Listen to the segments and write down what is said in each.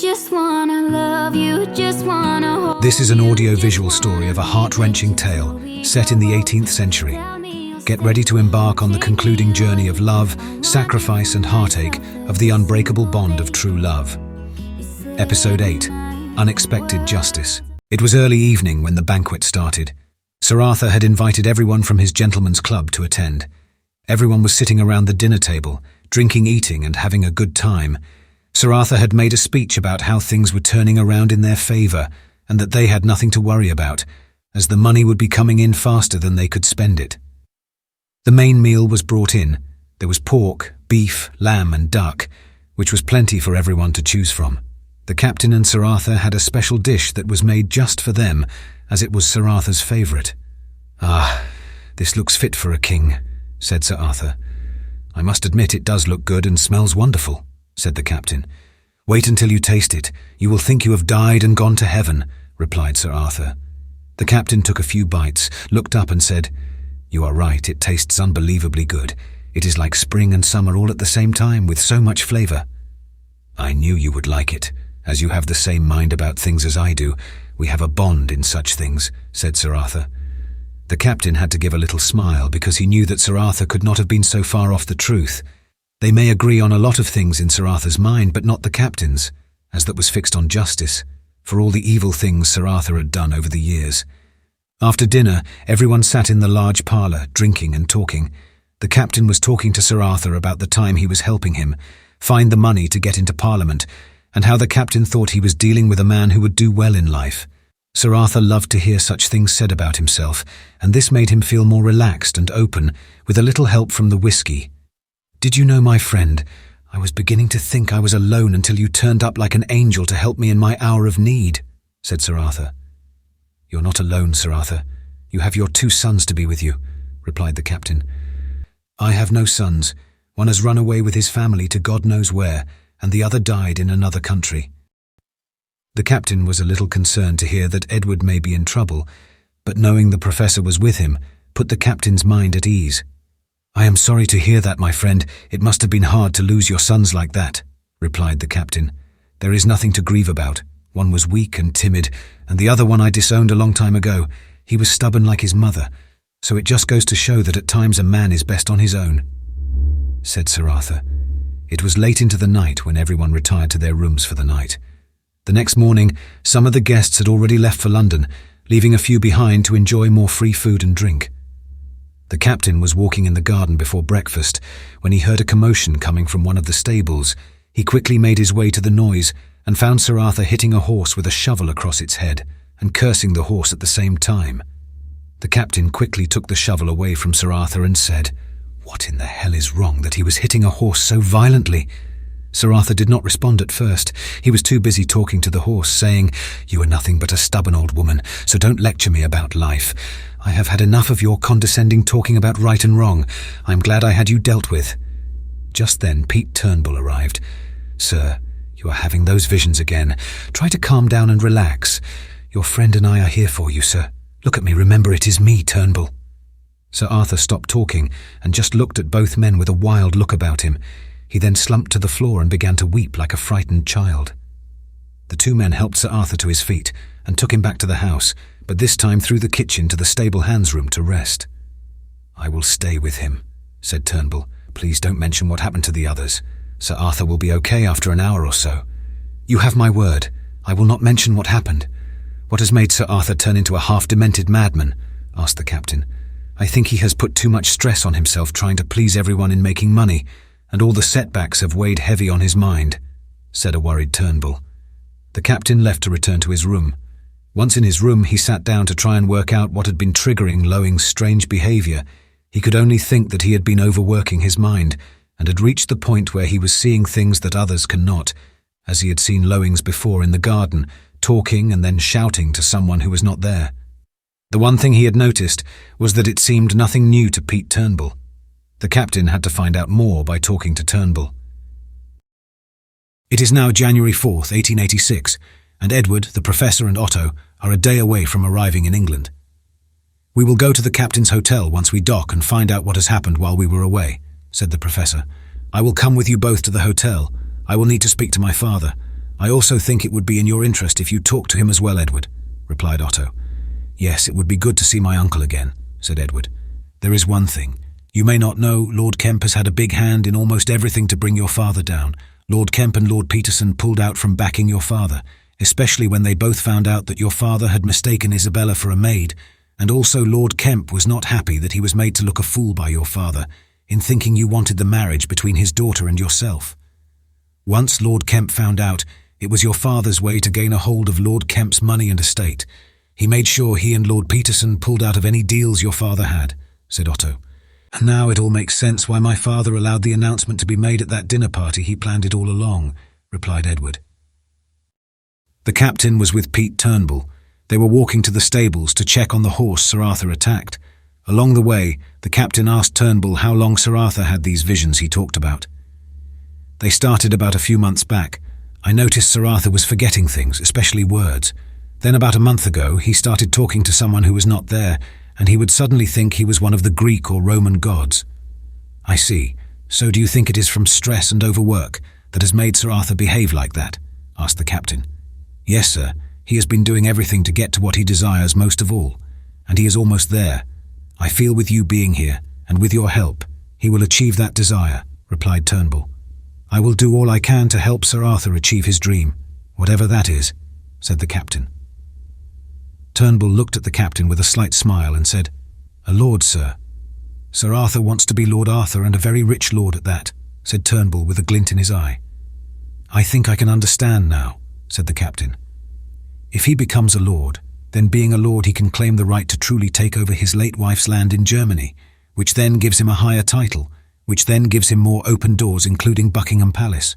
just wanna love you, just wanna hold. This is an audio-visual story of a heart-wrenching tale set in the 18th century. Get ready to embark on the concluding journey of love, sacrifice and heartache of the unbreakable bond of true love. Episode 8. Unexpected Justice. It was early evening when the banquet started. Sir Arthur had invited everyone from his gentleman's club to attend. Everyone was sitting around the dinner table, drinking, eating and having a good time. Sir Arthur had made a speech about how things were turning around in their favour and that they had nothing to worry about, as the money would be coming in faster than they could spend it. The main meal was brought in. There was pork, beef, lamb and duck, which was plenty for everyone to choose from. The captain and Sir Arthur had a special dish that was made just for them, as it was Sir Arthur's favourite. "Ah, this looks fit for a king," said Sir Arthur. "I must admit it does look good and smells wonderful," said the captain. "Wait until you taste it. You will think you have died and gone to heaven," replied Sir Arthur. The captain took a few bites, looked up and said, "You are right, it tastes unbelievably good. It is like spring and summer all at the same time, with so much flavour." "I knew you would like it, as you have the same mind about things as I do. We have a bond in such things," said Sir Arthur. The captain had to give a little smile because he knew that Sir Arthur could not have been so far off the truth. They may agree on a lot of things in Sir Arthur's mind, but not the captain's, as that was fixed on justice, for all the evil things Sir Arthur had done over the years. After dinner, everyone sat in the large parlour, drinking and talking. The captain was talking to Sir Arthur about the time he was helping him find the money to get into Parliament, and how the captain thought he was dealing with a man who would do well in life. Sir Arthur loved to hear such things said about himself, and this made him feel more relaxed and open, with a little help from the whiskey. "Did you know, my friend, I was beginning to think I was alone until you turned up like an angel to help me in my hour of need," said Sir Arthur. "You're not alone, Sir Arthur. You have your 2 sons to be with you," replied the captain. "I have no sons. One has run away with his family to God knows where, and the other died in another country." The captain was a little concerned to hear that Edward may be in trouble, but knowing the professor was with him, put the captain's mind at ease. "I am sorry to hear that, my friend. It must have been hard to lose your sons like that," replied the captain. "There is nothing to grieve about. One was weak and timid, and the other one I disowned a long time ago. He was stubborn like his mother, so it just goes to show that at times a man is best on his own," said Sir Arthur. It was late into the night when everyone retired to their rooms for the night. The next morning, some of the guests had already left for London, leaving a few behind to enjoy more free food and drink. The captain was walking in the garden before breakfast when he heard a commotion coming from one of the stables. He quickly made his way to the noise and found Sir Arthur hitting a horse with a shovel across its head and cursing the horse at the same time. The captain quickly took the shovel away from Sir Arthur and said, "What in the hell is wrong that he was hitting a horse so violently?" Sir Arthur did not respond at first. He was too busy talking to the horse, saying, "You are nothing but a stubborn old woman, so don't lecture me about life. I have had enough of your condescending talking about right and wrong. I'm glad I had you dealt with." Just then Pete Turnbull arrived. "Sir, you are having those visions again. Try to calm down and relax. Your friend and I are here for you, sir. Look at me, remember it is me, Turnbull." Sir Arthur stopped talking and just looked at both men with a wild look about him. He then slumped to the floor and began to weep like a frightened child. The 2 men helped Sir Arthur to his feet and took him back to the house, but this time through the kitchen to the stable hands room to rest. "I will stay with him," said Turnbull. "Please don't mention what happened to the others. Sir Arthur will be okay after an hour or so." "You have my word. I will not mention what happened." "What has made Sir Arthur turn into a half-demented madman?" asked the captain. "I think he has put too much stress on himself trying to please everyone in making money, and all the setbacks have weighed heavy on his mind," said a worried Turnbull. The captain left to return to his room. Once in his room, he sat down to try and work out what had been triggering Lowing's strange behaviour. He could only think that he had been overworking his mind and had reached the point where he was seeing things that others cannot, as he had seen Lowings before in the garden, talking and then shouting to someone who was not there. The one thing he had noticed was that it seemed nothing new to Pete Turnbull. The captain had to find out more by talking to Turnbull. It is now January 4th, 1886, and Edward, the professor and Otto are a day away from arriving in England. "We will go to the captain's hotel once we dock and find out what has happened while we were away," said the professor. "I will come with you both to the hotel. I will need to speak to my father. I also think it would be in your interest if you talked to him as well, Edward, replied Otto. Yes, it would be good to see my uncle again, said Edward. There is one thing. You may not know, Lord Kemp has had a big hand in almost everything to bring your father down. Lord Kemp and Lord Peterson pulled out from backing your father, especially when they both found out that your father had mistaken Isabella for a maid, and also Lord Kemp was not happy that he was made to look a fool by your father in thinking you wanted the marriage between his daughter and yourself. Once Lord Kemp found out, it was your father's way to gain a hold of Lord Kemp's money and estate. He made sure he and Lord Peterson pulled out of any deals your father had, said Otto. And now it all makes sense why my father allowed the announcement to be made at that dinner party. He planned it all along, replied Edward. The captain was with Pete Turnbull. They were walking to the stables to check on the horse Sir Arthur attacked. Along the way, the captain asked Turnbull how long Sir Arthur had these visions he talked about. They started about a few months back. I noticed Sir Arthur was forgetting things, especially words. Then about a month ago, he started talking to someone who was not there, and he would suddenly think he was one of the Greek or Roman gods. I see. So do you think it is from stress and overwork that has made Sir Arthur behave like that? Asked the captain. Yes, sir. He has been doing everything to get to what he desires most of all, and he is almost there. I feel with you being here, and with your help, he will achieve that desire, replied Turnbull. I will do all I can to help Sir Arthur achieve his dream, whatever that is, said the captain. Turnbull looked at the captain with a slight smile and said, A lord, sir. Sir Arthur wants to be Lord Arthur, and a very rich lord at that, said Turnbull with a glint in his eye. I think I can understand now, said the captain. If he becomes a lord, then being a lord he can claim the right to truly take over his late wife's land in Germany, which then gives him a higher title, which then gives him more open doors, including Buckingham Palace.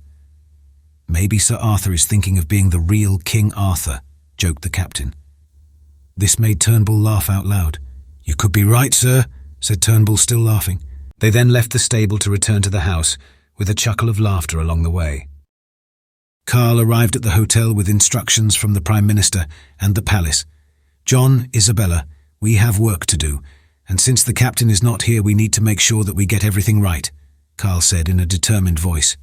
Maybe Sir Arthur is thinking of being the real King Arthur, joked the captain. This made Turnbull laugh out loud. You could be right, sir, said Turnbull, still laughing. They then left the stable to return to the house, with a chuckle of laughter along the way. Carl arrived at the hotel with instructions from the Prime Minister and the palace. John, Isabella, we have work to do, and since the captain is not here, we need to make sure that we get everything right, Carl said in a determined voice.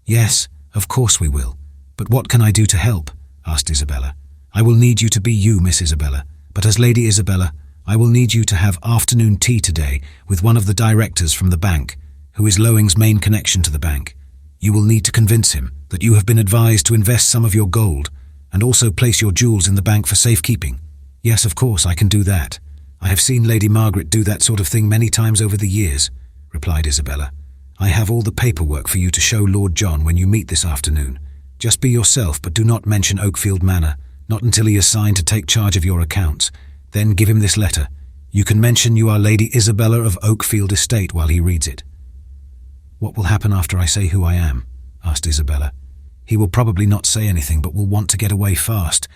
Yes, of course we will. But what can I do to help? Asked Isabella. I will need you to be you, Miss Isabella, but as Lady Isabella, I will need you to have afternoon tea today with one of the directors from the bank, who is Lowing's main connection to the bank. You will need to convince him that you have been advised to invest some of your gold and also place your jewels in the bank for safekeeping. Yes, of course, I can do that. I have seen Lady Margaret do that sort of thing many times over the years, replied Isabella. I have all the paperwork for you to show Lord John when you meet this afternoon. Just be yourself, but do not mention Oakfield Manor, not until he is signed to take charge of your accounts. Then give him this letter. You can mention you are Lady Isabella of Oakfield Estate while he reads it. What will happen after I say who I am? Asked Isabella. He will probably not say anything, but will want to get away fast,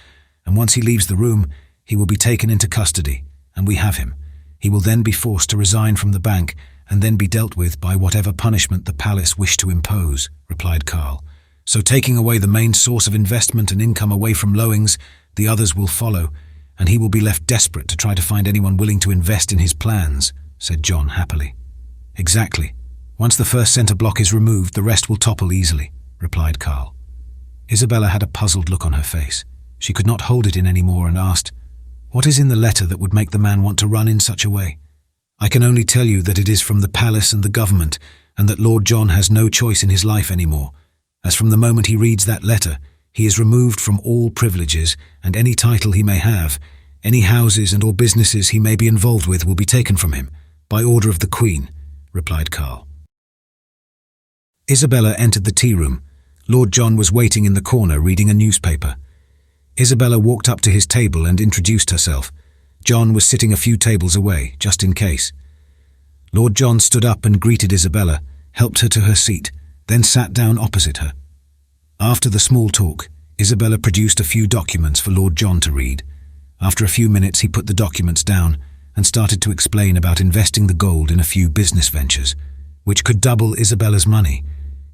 and once he leaves the room, he will be taken into custody, and we have him. He will then be forced to resign from the bank, and then be dealt with by whatever punishment the palace wish to impose, replied Carl. So taking away the main source of investment and income away from Lowings, the others will follow, and he will be left desperate to try to find anyone willing to invest in his plans, said John happily. Exactly. Once the first centre block is removed, the rest will topple easily, replied Carl. Isabella had a puzzled look on her face. She could not hold it in any more and asked, What is in the letter that would make the man want to run in such a way? I can only tell you that it is from the palace and the government, and that Lord John has no choice in his life anymore. As from the moment he reads that letter, he is removed from all privileges, and any title he may have, any houses and or businesses he may be involved with will be taken from him, by order of the Queen, replied Carl. Isabella entered the tea room. Lord John was waiting in the corner reading a newspaper. Isabella walked up to his table and introduced herself. John was sitting a few tables away, just in case. Lord John stood up and greeted Isabella, helped her to her seat, then sat down opposite her. After the small talk, Isabella produced a few documents for Lord John to read. After a few minutes, he put the documents down and started to explain about investing the gold in a few business ventures, which could double Isabella's money.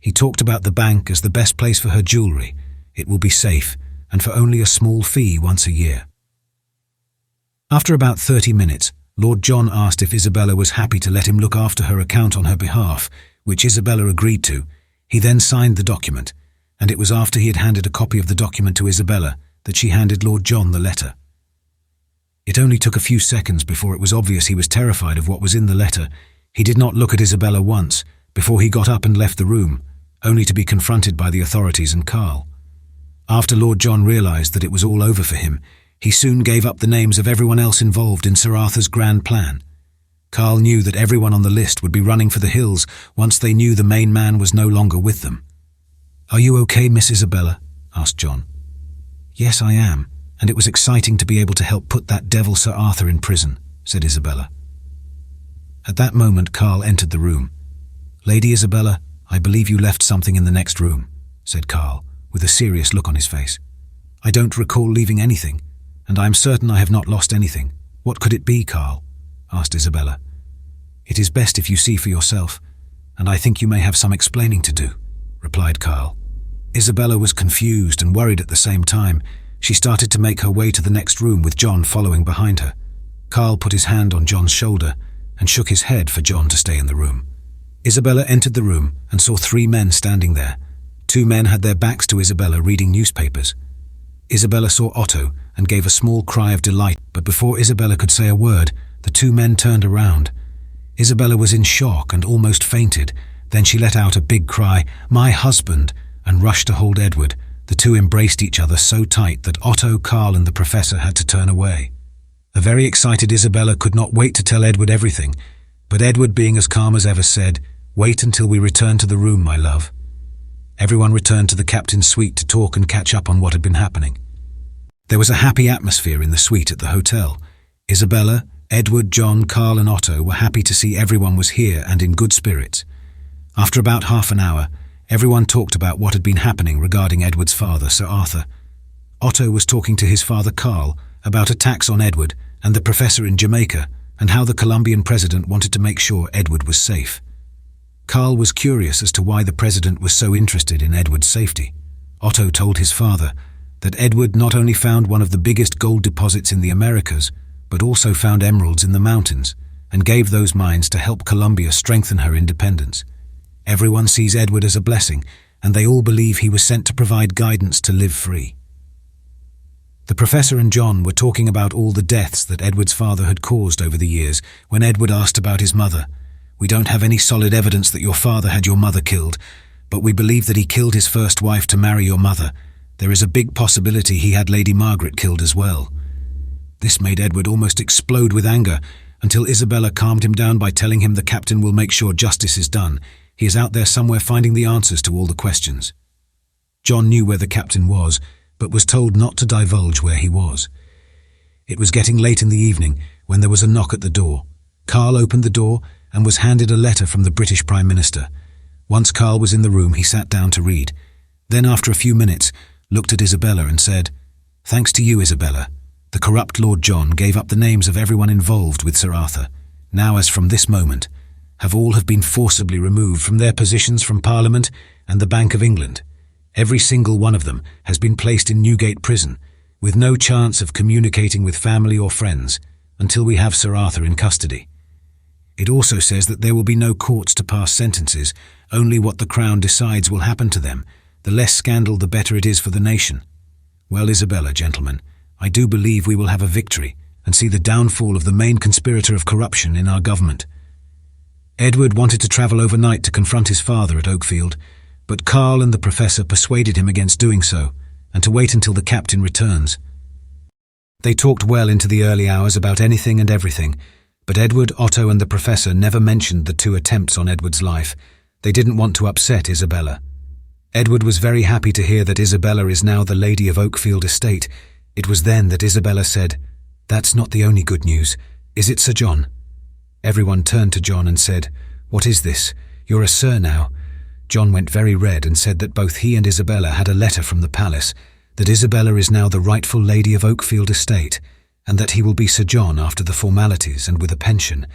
He talked about the bank as the best place for her jewellery. It will be safe, and for only a small fee once a year. After about 30 minutes, Lord John asked if Isabella was happy to let him look after her account on her behalf, which Isabella agreed to. He then signed the document. and it was after he had handed a copy of the document to Isabella that she handed Lord John the letter. It only took a few seconds before it was obvious he was terrified of what was in the letter. He did not look at Isabella once before he got up and left the room, only to be confronted by the authorities and Carl. After Lord John realized that it was all over for him, he soon gave up the names of everyone else involved in Sir Arthur's grand plan. Carl knew that everyone on the list would be running for the hills once they knew the main man was no longer with them. "Are you okay, Miss Isabella?" asked John. "Yes, I am, and it was exciting to be able to help put that devil Sir Arthur in prison," said Isabella. At that moment, Carl entered the room. "Lady Isabella, I believe you left something in the next room," said Carl, with a serious look on his face. "I don't recall leaving anything, and I am certain I have not lost anything. What could it be, Carl?" asked Isabella. "It is best if you see for yourself, and I think you may have some explaining to do," replied Carl. Isabella was confused and worried at the same time. She started to make her way to the next room with John following behind her. Carl put his hand on John's shoulder and shook his head for John to stay in the room. Isabella entered the room and saw 3 men standing there. 2 men had their backs to Isabella reading newspapers. Isabella saw Otto and gave a small cry of delight, but before Isabella could say a word, the 2 men turned around. Isabella was in shock and almost fainted. Then she let out a big cry, "My husband!" and rushed to hold Edward. The 2 embraced each other so tight that Otto, Carl and the professor had to turn away. A very excited Isabella could not wait to tell Edward everything, but Edward, being as calm as ever, said, "Wait until we return to the room, my love." Everyone returned to the captain's suite to talk and catch up on what had been happening. There was a happy atmosphere in the suite at the hotel. Isabella, Edward, John, Carl and Otto were happy to see everyone was here and in good spirits. After about half an hour, everyone talked about what had been happening regarding Edward's father, Sir Arthur. Otto was talking to his father Carl about attacks on Edward and the professor in Jamaica, and how the Colombian president wanted to make sure Edward was safe. Carl was curious as to why the president was so interested in Edward's safety. Otto told his father that Edward not only found one of the biggest gold deposits in the Americas, but also found emeralds in the mountains, and gave those mines to help Colombia strengthen her independence. Everyone sees Edward as a blessing, and they all believe he was sent to provide guidance to live free. The professor and John were talking about all the deaths that Edward's father had caused over the years when Edward asked about his mother. "We don't have any solid evidence that your father had your mother killed, but we believe that he killed his first wife to marry your mother. There is a big possibility he had Lady Margaret killed as well." This made Edward almost explode with anger, until Isabella calmed him down by telling him the captain will make sure justice is done. He is out there somewhere finding the answers to all the questions. John knew where the captain was, but was told not to divulge where he was. It was getting late in the evening when there was a knock at the door. Carl opened the door and was handed a letter from the British Prime Minister. Once Carl was in the room, he sat down to read. Then, after a few minutes, looked at Isabella and said, "Thanks to you, Isabella. The corrupt Lord John gave up the names of everyone involved with Sir Arthur. Now, as from this moment, all have been forcibly removed from their positions from Parliament and the Bank of England. Every single one of them has been placed in Newgate Prison, with no chance of communicating with family or friends until we have Sir Arthur in custody. It also says that there will be no courts to pass sentences, only what the Crown decides will happen to them. The less scandal, the better it is for the nation. Well, Isabella, gentlemen, I do believe we will have a victory and see the downfall of the main conspirator of corruption in our government." Edward wanted to travel overnight to confront his father at Oakfield, but Carl and the professor persuaded him against doing so and to wait until the captain returns. They talked well into the early hours about anything and everything, but Edward, Otto and the professor never mentioned the 2 attempts on Edward's life. They didn't want to upset Isabella. Edward was very happy to hear that Isabella is now the lady of Oakfield Estate. It was then that Isabella said, "That's not the only good news, is it, Sir John?" Everyone turned to John and said, "What is this? You're a sir now." John went very red and said that both he and Isabella had a letter from the palace, that Isabella is now the rightful lady of Oakfield Estate, and that he will be Sir John after the formalities and with a pension,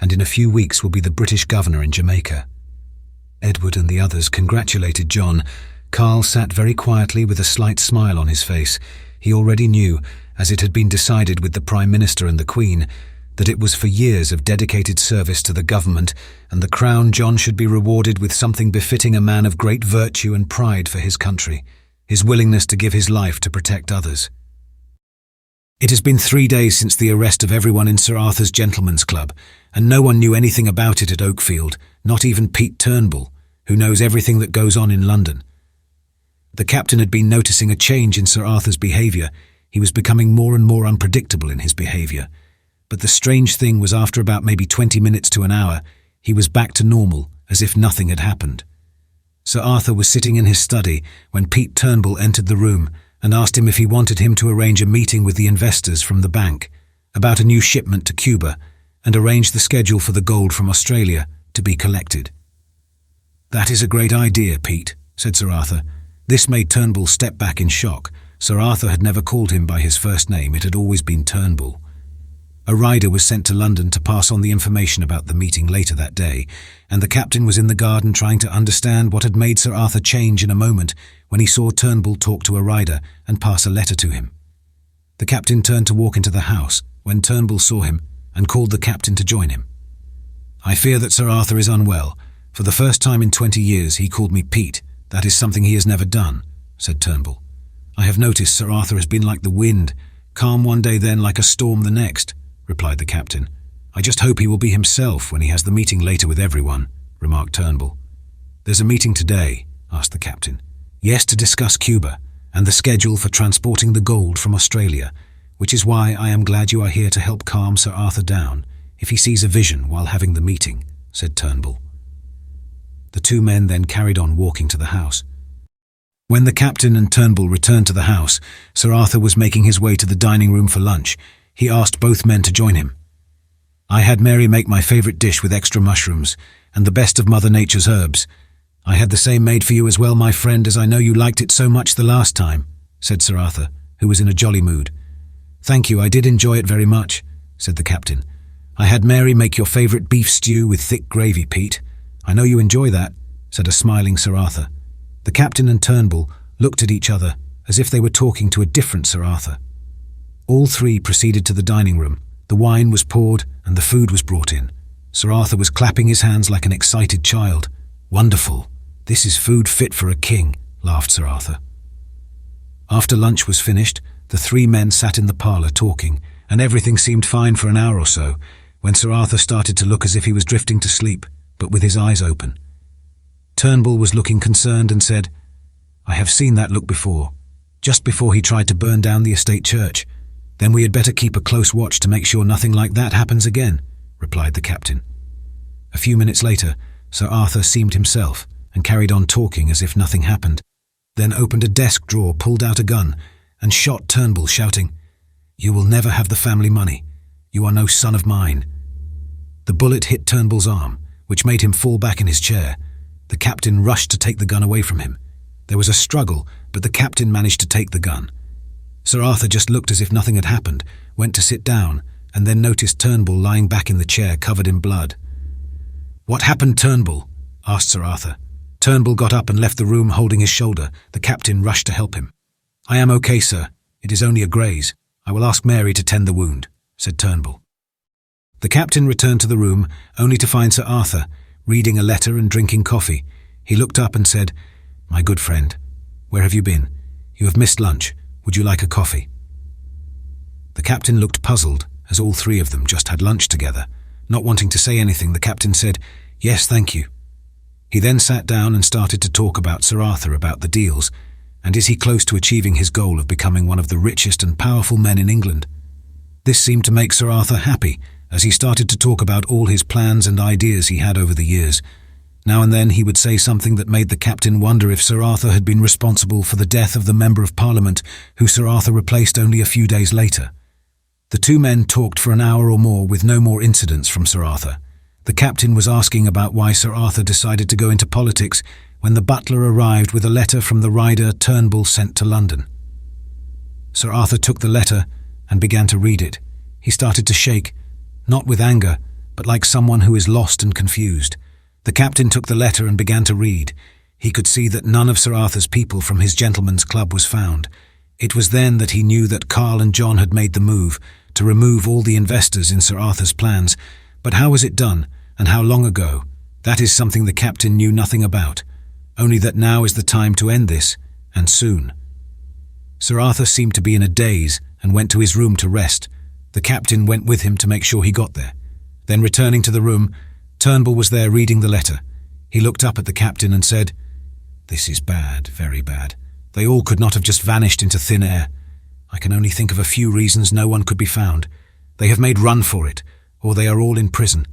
and in a few weeks will be the British governor in Jamaica. Edward and the others congratulated John. Carl sat very quietly with a slight smile on his face. He already knew, as it had been decided with the Prime Minister and the Queen, that it was for years of dedicated service to the government and the crown John should be rewarded with something befitting a man of great virtue and pride for his country, his willingness to give his life to protect others. It has been 3 days since the arrest of everyone in Sir Arthur's Gentlemen's Club, and no one knew anything about it at Oakfield, not even Pete Turnbull, who knows everything that goes on in London. The captain had been noticing a change in Sir Arthur's behaviour. He was becoming more and more unpredictable in his behaviour. But the strange thing was after about maybe 20 minutes to an hour, he was back to normal, as if nothing had happened. Sir Arthur was sitting in his study when Pete Turnbull entered the room and asked him if he wanted him to arrange a meeting with the investors from the bank about a new shipment to Cuba and arrange the schedule for the gold from Australia to be collected. "That is a great idea, Pete," said Sir Arthur. This made Turnbull step back in shock. Sir Arthur had never called him by his first name. It had always been Turnbull. A rider was sent to London to pass on the information about the meeting later that day, and the captain was in the garden trying to understand what had made Sir Arthur change in a moment when he saw Turnbull talk to a rider and pass a letter to him. The captain turned to walk into the house when Turnbull saw him and called the captain to join him. "I fear that Sir Arthur is unwell. For the first time in 20 years he called me Pete. That is something he has never done," said Turnbull. "I have noticed Sir Arthur has been like the wind, calm one day then like a storm the next," replied the captain. "I just hope he will be himself when he has the meeting later with everyone," remarked Turnbull. "There's a meeting today?" asked the captain. "Yes, to discuss Cuba and the schedule for transporting the gold from Australia, which is why I am glad you are here to help calm Sir Arthur down if he sees a vision while having the meeting," said Turnbull. The two men then carried on walking to the house. When the captain and Turnbull returned to the house, Sir Arthur was making his way to the dining room for lunch. He asked both men to join him. "I had Mary make my favourite dish with extra mushrooms and the best of Mother Nature's herbs. I had the same made for you as well, my friend, as I know you liked it so much the last time," said Sir Arthur, who was in a jolly mood. "Thank you, I did enjoy it very much," said the captain. "I had Mary make your favourite beef stew with thick gravy, Pete. I know you enjoy that," said a smiling Sir Arthur. The captain and Turnbull looked at each other as if they were talking to a different Sir Arthur. All three proceeded to the dining room. The wine was poured and the food was brought in. Sir Arthur was clapping his hands like an excited child. "Wonderful! This is food fit for a king," laughed Sir Arthur. After lunch was finished, the three men sat in the parlour talking, and everything seemed fine for an hour or so, when Sir Arthur started to look as if he was drifting to sleep, but with his eyes open. Turnbull was looking concerned and said, "I have seen that look before, just before he tried to burn down the estate church. Then we had better keep a close watch to make sure nothing like that happens again," replied the captain. A few minutes later, Sir Arthur seemed himself and carried on talking as if nothing happened, then opened a desk drawer, pulled out a gun, and shot Turnbull, shouting, "You will never have the family money. You are no son of mine." The bullet hit Turnbull's arm, which made him fall back in his chair. The captain rushed to take the gun away from him. There was a struggle, but the captain managed to take the gun. Sir Arthur just looked as if nothing had happened, went to sit down, and then noticed Turnbull lying back in the chair covered in blood. "What happened, Turnbull?" asked Sir Arthur. Turnbull got up and left the room holding his shoulder. The captain rushed to help him. "I am okay, sir. It is only a graze. I will ask Mary to tend the wound," said Turnbull. The captain returned to the room, only to find Sir Arthur reading a letter and drinking coffee. He looked up and said, "My good friend, where have you been? You have missed lunch. Would you like a coffee?" The captain looked puzzled, as all three of them just had lunch together. Not wanting to say anything, the captain said, "Yes, thank you." He then sat down and started to talk about Sir Arthur, about the deals, and is he close to achieving his goal of becoming one of the richest and powerful men in England? This seemed to make Sir Arthur happy, as he started to talk about all his plans and ideas he had over the years. Now and then he would say something that made the captain wonder if Sir Arthur had been responsible for the death of the Member of Parliament, who Sir Arthur replaced only a few days later. The two men talked for an hour or more with no more incidents from Sir Arthur. The captain was asking about why Sir Arthur decided to go into politics when the butler arrived with a letter from the rider Turnbull sent to London. Sir Arthur took the letter and began to read it. He started to shake, not with anger, but like someone who is lost and confused. The captain took the letter and began to read. He could see that none of Sir Arthur's people from his gentleman's club was found. It was then that he knew that Carl and John had made the move to remove all the investors in Sir Arthur's plans, but how was it done, and how long ago? That is something the captain knew nothing about, only that now is the time to end this, and soon. Sir Arthur seemed to be in a daze and went to his room to rest. The captain went with him to make sure he got there. Then returning to the room, Turnbull was there reading the letter. He looked up at the captain and said, "This is bad, very bad. They all could not have just vanished into thin air. I can only think of a few reasons no one could be found. They have made run for it, or they are all in prison.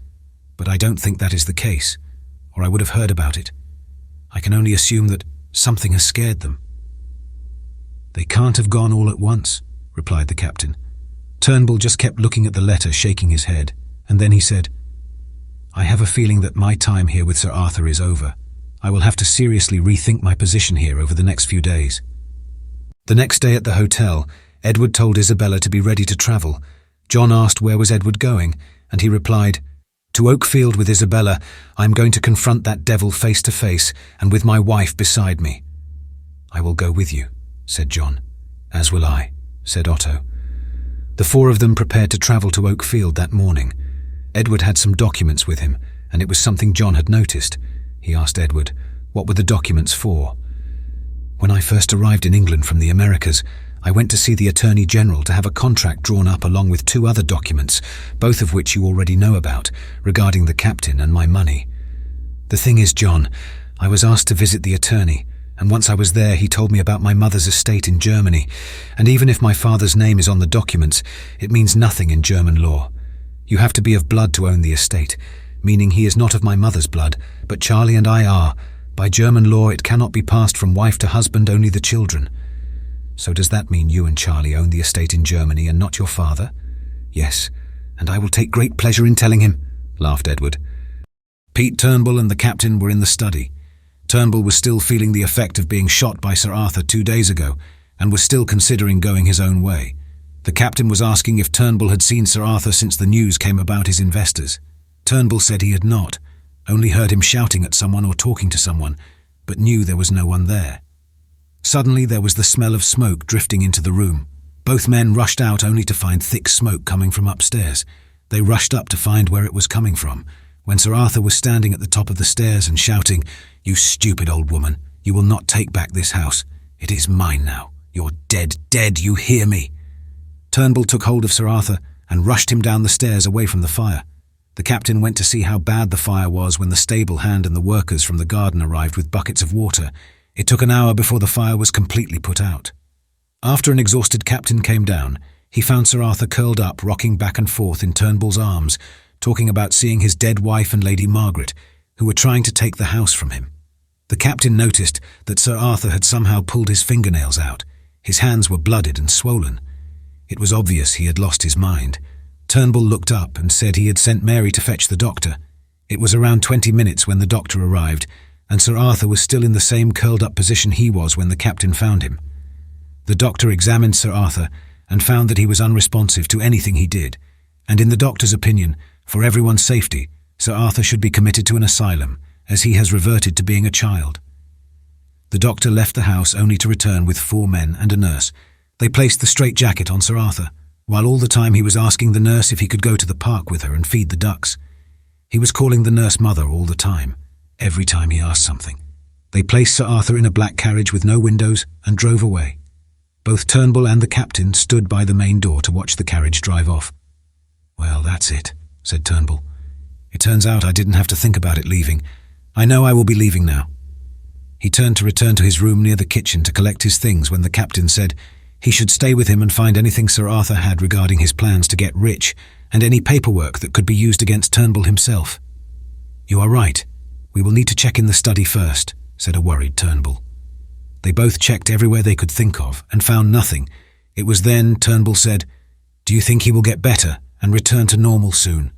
But I don't think that is the case, or I would have heard about it. I can only assume that something has scared them." "They can't have gone all at once," replied the captain. Turnbull just kept looking at the letter, shaking his head, and then he said, "I have a feeling that my time here with Sir Arthur is over. I will have to seriously rethink my position here over the next few days." The next day at the hotel, Edward told Isabella to be ready to travel. John asked where was Edward going, and he replied, "To Oakfield with Isabella. I am going to confront that devil face to face, and with my wife beside me." "I will go with you," said John. "As will I," said Otto. The four of them prepared to travel to Oakfield that morning. Edward had some documents with him, and it was something John had noticed. He asked Edward, what were the documents for? "When I first arrived in England from the Americas, I went to see the Attorney General to have a contract drawn up along with 2 other documents, both of which you already know about, regarding the captain and my money. The thing is, John, I was asked to visit the attorney, and once I was there he told me about my mother's estate in Germany, and even if my father's name is on the documents, it means nothing in German law. You have to be of blood to own the estate, meaning he is not of my mother's blood, but Charlie and I are. By German law it cannot be passed from wife to husband, only the children. So does that mean you and Charlie own the estate in Germany and not your father?" "Yes, and I will take great pleasure in telling him," laughed Edward. Pete, Turnbull and the captain were in the study. Turnbull was still feeling the effect of being shot by Sir Arthur 2 days ago, and was still considering going his own way. The captain was asking if Turnbull had seen Sir Arthur since the news came about his investors. Turnbull said he had not, only heard him shouting at someone or talking to someone, but knew there was no one there. Suddenly there was the smell of smoke drifting into the room. Both men rushed out only to find thick smoke coming from upstairs. They rushed up to find where it was coming from, when Sir Arthur was standing at the top of the stairs and shouting, "You stupid old woman, you will not take back this house. It is mine now. You're dead, dead, you hear me?" Turnbull took hold of Sir Arthur and rushed him down the stairs away from the fire. The captain went to see how bad the fire was when the stable hand and the workers from the garden arrived with buckets of water. It took an hour before the fire was completely put out. After an exhausted captain came down, he found Sir Arthur curled up, rocking back and forth in Turnbull's arms, talking about seeing his dead wife and Lady Margaret, who were trying to take the house from him. The captain noticed that Sir Arthur had somehow pulled his fingernails out. His hands were blooded and swollen. It was obvious he had lost his mind. Turnbull looked up and said he had sent Mary to fetch the doctor. It was around 20 minutes when the doctor arrived, and Sir Arthur was still in the same curled-up position he was when the captain found him. The doctor examined Sir Arthur and found that he was unresponsive to anything he did, and in the doctor's opinion, for everyone's safety, Sir Arthur should be committed to an asylum, as he has reverted to being a child. The doctor left the house only to return with 4 men and a nurse. They placed the straitjacket on Sir Arthur, while all the time he was asking the nurse if he could go to the park with her and feed the ducks. He was calling the nurse mother all the time, every time he asked something. They placed Sir Arthur in a black carriage with no windows and drove away. Both Turnbull and the captain stood by the main door to watch the carriage drive off. "Well, that's it," said Turnbull. "It turns out I didn't have to think about it leaving. I know I will be leaving now." He turned to return to his room near the kitchen to collect his things when the captain said he should stay with him and find anything Sir Arthur had regarding his plans to get rich and any paperwork that could be used against Turnbull himself. "You are right. We will need to check in the study first," said a worried Turnbull. They both checked everywhere they could think of and found nothing. It was then Turnbull said, "Do you think he will get better and return to normal soon?"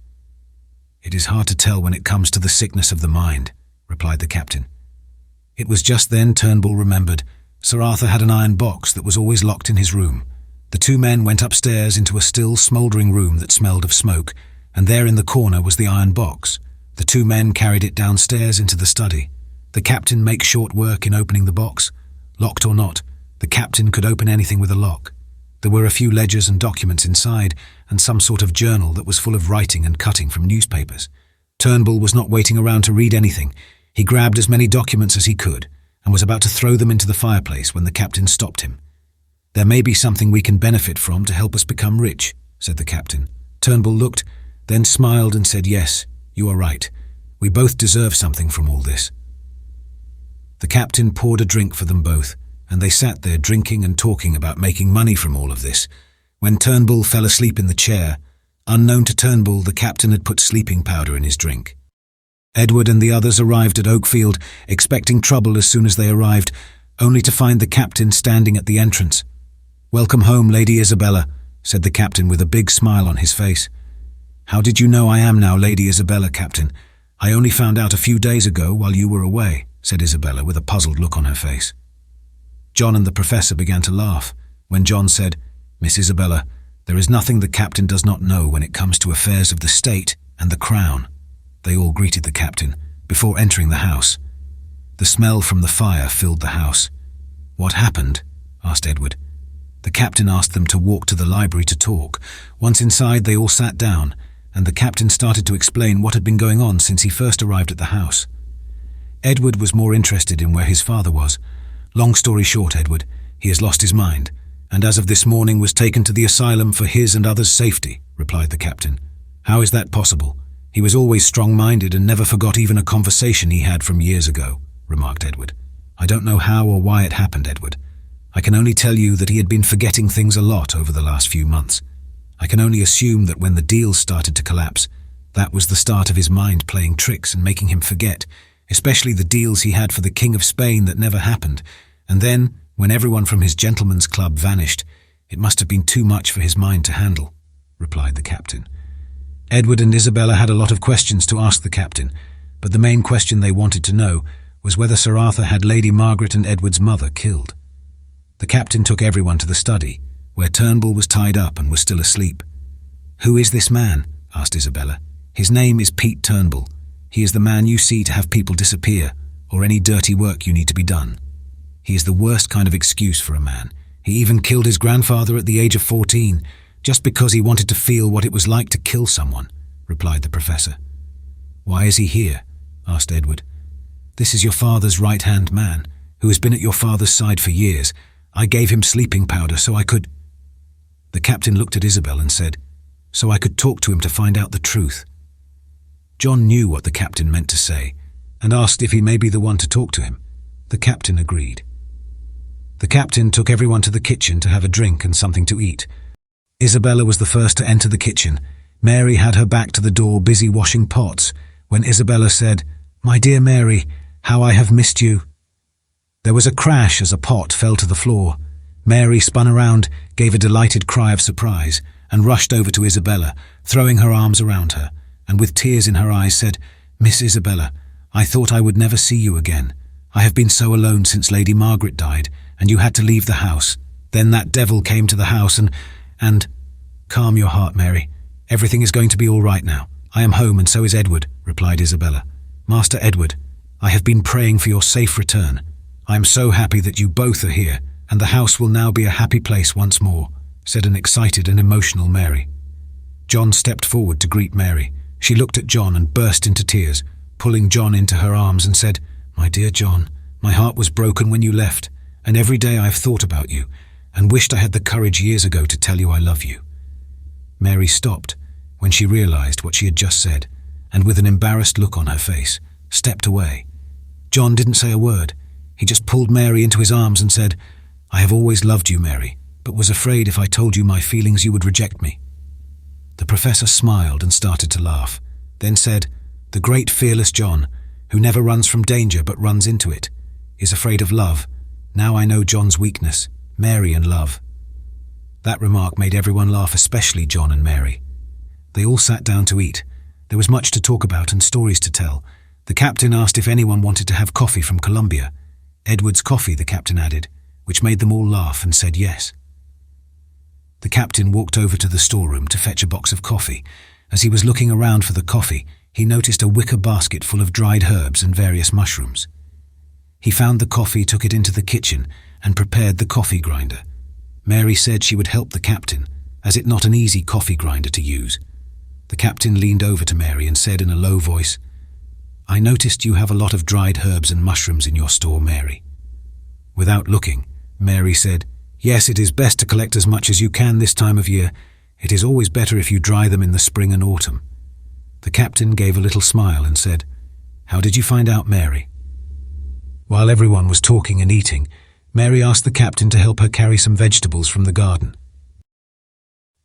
"It is hard to tell when it comes to the sickness of the mind," replied the captain. It was just then Turnbull remembered Sir Arthur had an iron box that was always locked in his room. The 2 men went upstairs into a still, smouldering room that smelled of smoke, and there in the corner was the iron box. The 2 men carried it downstairs into the study. The captain made short work in opening the box. Locked or not, the captain could open anything with a lock. There were a few ledgers and documents inside, and some sort of journal that was full of writing and cutting from newspapers. Turnbull was not waiting around to read anything. He grabbed as many documents as he could, and was about to throw them into the fireplace when the captain stopped him. "There may be something we can benefit from to help us become rich," said the captain. Turnbull looked, then smiled and said, "Yes, you are right. We both deserve something from all this." The captain poured a drink for them both, and they sat there drinking and talking about making money from all of this, when Turnbull fell asleep in the chair. Unknown to Turnbull, the captain had put sleeping powder in his drink. Edward and the others arrived at Oakfield, expecting trouble as soon as they arrived, only to find the captain standing at the entrance. "Welcome home, Lady Isabella," said the captain with a big smile on his face. "How did you know I am now Lady Isabella, Captain? I only found out a few days ago while you were away," said Isabella with a puzzled look on her face. John and the professor began to laugh when John said, "Miss Isabella, there is nothing the captain does not know when it comes to affairs of the state and the crown." They all greeted the captain before entering the house. The smell from the fire filled the house. "What happened?" asked Edward. The captain asked them to walk to the library to talk. Once inside, they all sat down, and the captain started to explain what had been going on since he first arrived at the house. Edward was more interested in where his father was. "Long story short, Edward, he has lost his mind, and as of this morning was taken to the asylum for his and others' safety," replied the captain. "How is that possible? He was always strong-minded and never forgot even a conversation he had from years ago," remarked Edward. "I don't know how or why it happened, Edward. I can only tell you that he had been forgetting things a lot over the last few months. I can only assume that when the deals started to collapse, that was the start of his mind playing tricks and making him forget, especially the deals he had for the King of Spain that never happened. And then, when everyone from his gentleman's club vanished, it must have been too much for his mind to handle," replied the captain. Edward and Isabella had a lot of questions to ask the captain, but the main question they wanted to know was whether Sir Arthur had Lady Margaret and Edward's mother killed. The captain took everyone to the study, where Turnbull was tied up and was still asleep. "Who is this man?" asked Isabella. "His name is Pete Turnbull. He is the man you see to have people disappear, or any dirty work you need to be done. He is the worst kind of excuse for a man. He even killed his grandfather at the age of 14, just because he wanted to feel what it was like to kill someone," replied the professor. "Why is he here?" asked Edward. "This is your father's right-hand man, who has been at your father's side for years. I gave him sleeping powder so I could—" The captain looked at Isabel and said, "So I could talk to him to find out the truth." John knew what the captain meant to say, and asked if he may be the one to talk to him. The captain agreed. The captain took everyone to the kitchen to have a drink and something to eat. Isabella was the first to enter the kitchen. Mary had her back to the door, busy washing pots, when Isabella said, "My dear Mary, how I have missed you." There was a crash as a pot fell to the floor. Mary spun around, gave a delighted cry of surprise, and rushed over to Isabella, throwing her arms around her, and with tears in her eyes said, "Miss Isabella, I thought I would never see you again. I have been so alone since Lady Margaret died, and you had to leave the house. Then that devil came to the house and— "Calm your heart, Mary. Everything is going to be all right now. I am home and so is Edward," replied Isabella. "Master Edward, I have been praying for your safe return. I am so happy that you both are here, and the house will now be a happy place once more," said an excited and emotional Mary. John stepped forward to greet Mary. She looked at John and burst into tears, pulling John into her arms and said, "My dear John, my heart was broken when you left, and every day I have thought about you, and wished I had the courage years ago to tell you I love you." Mary stopped when she realized what she had just said, and with an embarrassed look on her face, stepped away. John didn't say a word. He just pulled Mary into his arms and said, "I have always loved you, Mary, but was afraid if I told you my feelings you would reject me." The professor smiled and started to laugh, then said, "The great fearless John, who never runs from danger but runs into it, is afraid of love. Now I know John's weakness, Mary and love." That remark made everyone laugh, especially John and Mary. They all sat down to eat. There was much to talk about and stories to tell. The captain asked if anyone wanted to have coffee from Colombia. Edward's coffee, the captain added, which made them all laugh and said yes. The captain walked over to the storeroom to fetch a box of coffee. As he was looking around for the coffee, he noticed a wicker basket full of dried herbs and various mushrooms. He found the coffee, took it into the kitchen, and prepared the coffee grinder. Mary said she would help the captain, as it not an easy coffee grinder to use. The captain leaned over to Mary and said in a low voice, "I noticed you have a lot of dried herbs and mushrooms in your store, Mary." Without looking, Mary said, "Yes, it is best to collect as much as you can this time of year. It is always better if you dry them in the spring and autumn." The captain gave a little smile and said, "How did you find out, Mary?" While everyone was talking and eating, Mary asked the captain to help her carry some vegetables from the garden.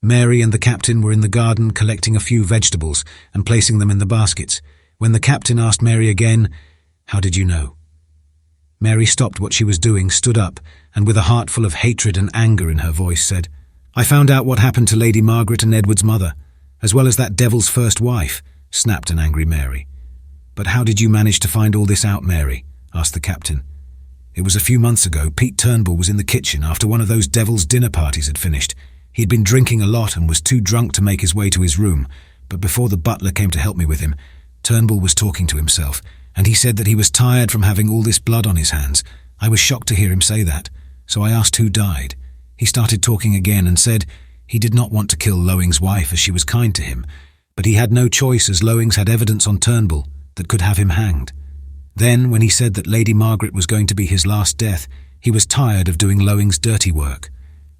Mary and the captain were in the garden collecting a few vegetables and placing them in the baskets, when the captain asked Mary again, "How did you know?" Mary stopped what she was doing, stood up, and with a heart full of hatred and anger in her voice said, "I found out what happened to Lady Margaret and Edward's mother, as well as that devil's first wife," snapped an angry Mary. "But how did you manage to find all this out, Mary?" asked the captain. "It was a few months ago. Pete Turnbull was in the kitchen after one of those devil's dinner parties had finished. He'd been drinking a lot and was too drunk to make his way to his room, but before the butler came to help me with him, Turnbull was talking to himself, and he said that he was tired from having all this blood on his hands. I was shocked to hear him say that, so I asked who died. He started talking again and said he did not want to kill Lowing's wife as she was kind to him, but he had no choice as Lowings had evidence on Turnbull that could have him hanged. Then, when he said that Lady Margaret was going to be his last death, he was tired of doing Lowing's dirty work.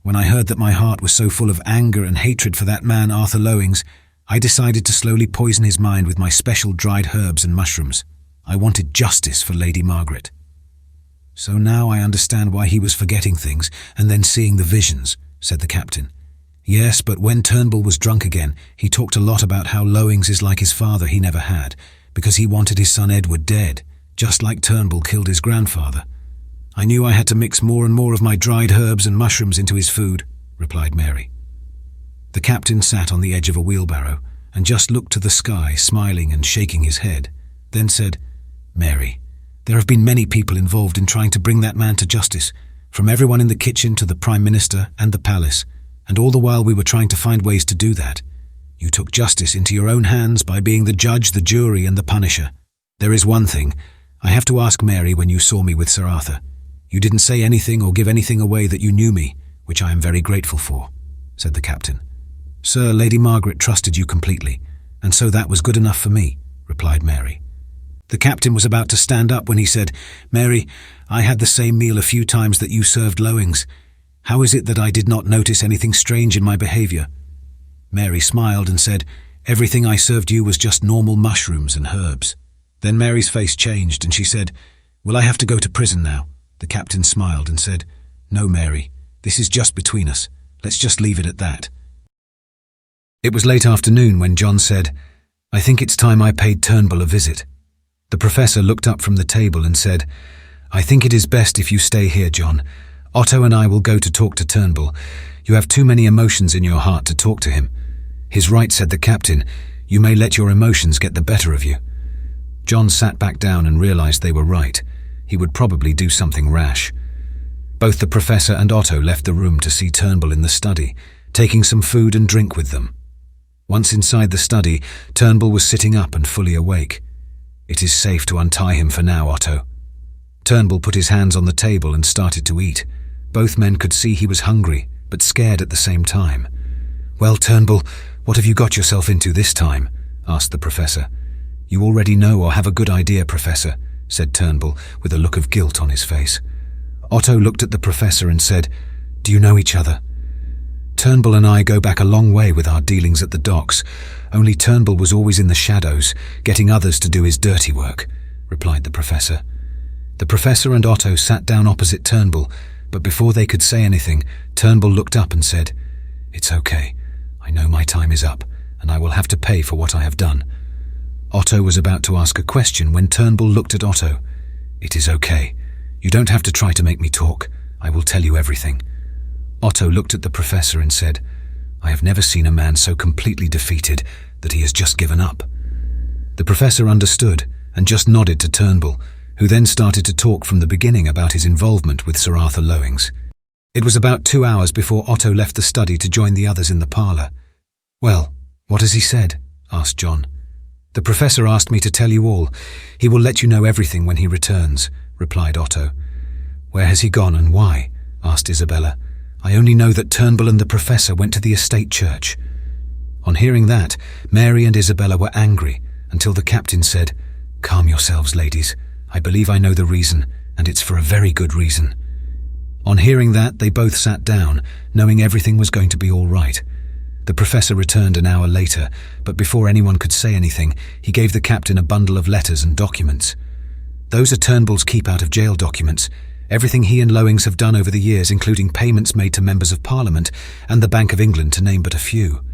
When I heard that my heart was so full of anger and hatred for that man Arthur Lowings, I decided to slowly poison his mind with my special dried herbs and mushrooms. I wanted justice for Lady Margaret. So now I understand why he was forgetting things and then seeing the visions," said the captain. "Yes, but when Turnbull was drunk again, he talked a lot about how Lowings is like his father he never had, because he wanted his son Edward dead, just like Turnbull killed his grandfather. I knew I had to mix more and more of my dried herbs and mushrooms into his food," replied Mary. The captain sat on the edge of a wheelbarrow and just looked to the sky, smiling and shaking his head, then said, "Mary, there have been many people involved in trying to bring that man to justice, from everyone in the kitchen to the Prime Minister and the palace, and all the while we were trying to find ways to do that. You took justice into your own hands by being the judge, the jury, and the punisher. There is one thing. I have to ask Mary when you saw me with Sir Arthur. You didn't say anything or give anything away that you knew me, which I am very grateful for," said the captain. "Sir, Lady Margaret trusted you completely, and so that was good enough for me," replied Mary. The captain was about to stand up when he said, "Mary, I had the same meal a few times that you served Lowings. How is it that I did not notice anything strange in my behavior?" Mary smiled and said, "Everything I served you was just normal mushrooms and herbs." Then Mary's face changed and she said, "Will I have to go to prison now?" The captain smiled and said, "No, Mary, this is just between us. Let's just leave it at that." It was late afternoon when John said, "I think it's time I paid Turnbull a visit." The professor looked up from the table and said, "I think it is best if you stay here, John. Otto and I will go to talk to Turnbull. You have too many emotions in your heart to talk to him." "He's right," said the captain. "You may let your emotions get the better of you." John sat back down and realized they were right. He would probably do something rash. Both the professor and Otto left the room to see Turnbull in the study, taking some food and drink with them. Once inside the study, Turnbull was sitting up and fully awake. "It is safe to untie him for now, Otto." Turnbull put his hands on the table and started to eat. Both men could see he was hungry, but scared at the same time. "Well, Turnbull, what have you got yourself into this time?" asked the professor. "You already know or have a good idea, Professor," said Turnbull with a look of guilt on his face. Otto looked at the professor and said, "Do you know each other?" "Turnbull and I go back a long way with our dealings at the docks. Only Turnbull was always in the shadows, getting others to do his dirty work," replied the professor. The professor and Otto sat down opposite Turnbull, but before they could say anything, Turnbull looked up and said, "It's okay. I know my time is up, and I will have to pay for what I have done." Otto was about to ask a question when Turnbull looked at Otto. "It is okay. You don't have to try to make me talk. I will tell you everything." Otto looked at the professor and said, "I have never seen a man so completely defeated that he has just given up." The professor understood and just nodded to Turnbull, who then started to talk from the beginning about his involvement with Sir Arthur Lowings. It was about 2 hours before Otto left the study to join the others in the parlour. "Well, what has he said?" asked John. "The professor asked me to tell you all. He will let you know everything when he returns," replied Otto. "Where has he gone and why?" asked Isabella. I only know that Turnbull and the professor went to the estate church." On hearing that, Mary and Isabella were angry until the captain said, "Calm yourselves, ladies. I believe I know the reason, and it's for a very good reason." On hearing that, they both sat down, knowing everything was going to be all right. The professor returned an hour later, but before anyone could say anything, he gave the captain a bundle of letters and documents. "Those are Turnbull's keep-out-of-jail documents. Everything he and Lowings have done over the years, including payments made to members of Parliament and the Bank of England, to name but a few."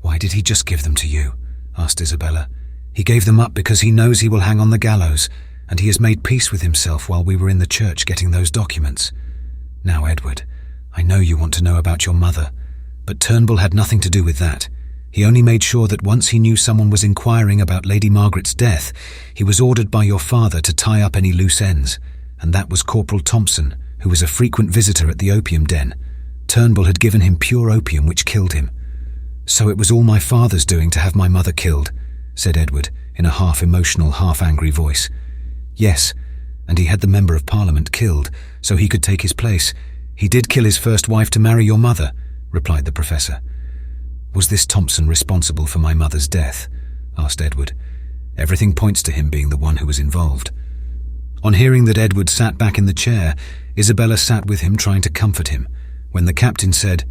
"Why did he just give them to you?" asked Isabella. "He gave them up because he knows he will hang on the gallows, and he has made peace with himself while we were in the church getting those documents. Now, Edward, I know you want to know about your mother, but Turnbull had nothing to do with that. He only made sure that once he knew someone was inquiring about Lady Margaret's death, he was ordered by your father to tie up any loose ends, and that was Corporal Thompson, who was a frequent visitor at the opium den. Turnbull had given him pure opium which killed him. So it was all my father's doing to have my mother killed," said Edward, in a half-emotional, half-angry voice. "Yes, and he had the Member of Parliament killed, so he could take his place. He did kill his first wife to marry your mother," replied the professor. "Was this Thompson responsible for my mother's death?" asked Edward. "Everything points to him being the one who was involved." On hearing that Edward sat back in the chair, Isabella sat with him trying to comfort him, when the captain said,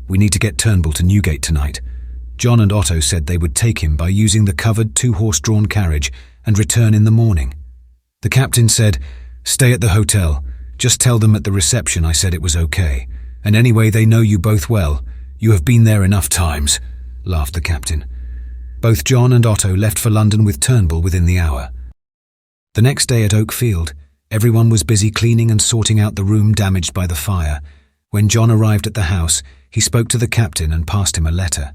"We need to get Turnbull to Newgate tonight. John and Otto said they would take him by using the covered 2-horse-drawn carriage and return in the morning." The captain said, "Stay at the hotel. Just tell them at the reception I said it was okay. And anyway, they know you both well. You have been there enough times," laughed the captain. Both John and Otto left for London with Turnbull within the hour. The next day at Oakfield, everyone was busy cleaning and sorting out the room damaged by the fire. When John arrived at the house, he spoke to the captain and passed him a letter.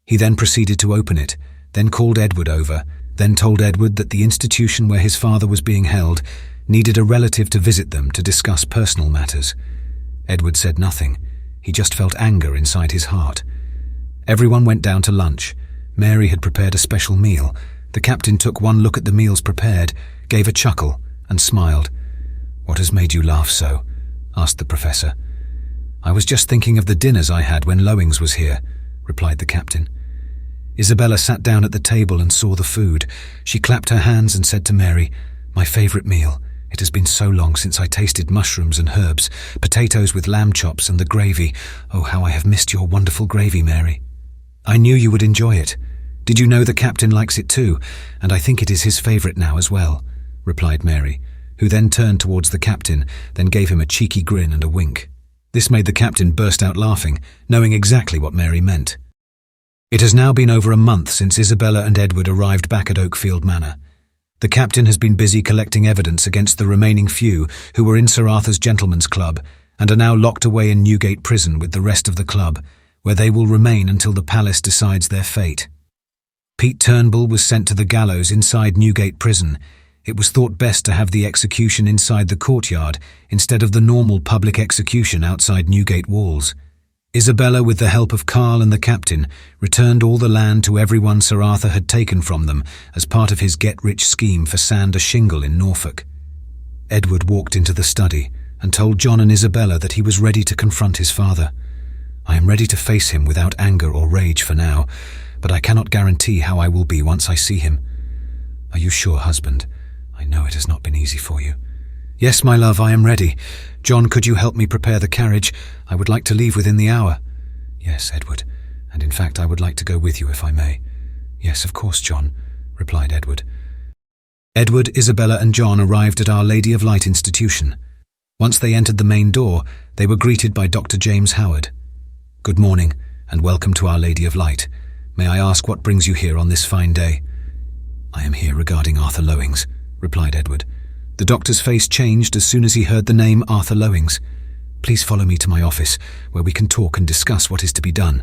He then proceeded to open it, then called Edward over, then told Edward that the institution where his father was being held needed a relative to visit them to discuss personal matters. Edward said nothing. He just felt anger inside his heart. Everyone went down to lunch. Mary had prepared a special meal. The captain took one look at the meals prepared, gave a chuckle, and smiled. "What has made you laugh so?" asked the professor. "I was just thinking of the dinners I had when Lowings was here," replied the captain. Isabella sat down at the table and saw the food. She clapped her hands and said to Mary, "My favourite meal. It has been so long since I tasted mushrooms and herbs, potatoes with lamb chops and the gravy. Oh, how I have missed your wonderful gravy, Mary." "I knew you would enjoy it. Did you know the captain likes it too, and I think it is his favourite now as well," replied Mary, who then turned towards the captain, then gave him a cheeky grin and a wink. This made the captain burst out laughing, knowing exactly what Mary meant. It has now been over a month since Isabella and Edward arrived back at Oakfield Manor. The captain has been busy collecting evidence against the remaining few who were in Sir Arthur's Gentlemen's Club and are now locked away in Newgate Prison with the rest of the club, where they will remain until the palace decides their fate. Pete Turnbull was sent to the gallows inside Newgate Prison. It was thought best to have the execution inside the courtyard instead of the normal public execution outside Newgate walls. Isabella, with the help of Carl and the captain, returned all the land to everyone Sir Arthur had taken from them as part of his get-rich scheme for sand or shingle in Norfolk. Edward walked into the study and told John and Isabella that he was ready to confront his father. "I am ready to face him without anger or rage for now, but I cannot guarantee how I will be once I see him." "Are you sure, husband? I know it has not been easy for you." "Yes, my love, I am ready. John, could you help me prepare the carriage? I would like to leave within the hour." "Yes, Edward, and in fact I would like to go with you if I may." "Yes, of course, John," replied Edward. Edward, Isabella and John arrived at Our Lady of Light Institution. Once they entered the main door, they were greeted by Dr. James Howard. "Good morning, and welcome to Our Lady of Light. May I ask what brings you here on this fine day?" "I am here regarding Arthur Lowings," replied Edward. The doctor's face changed as soon as he heard the name Arthur Lowings. "Please follow me to my office, where we can talk and discuss what is to be done."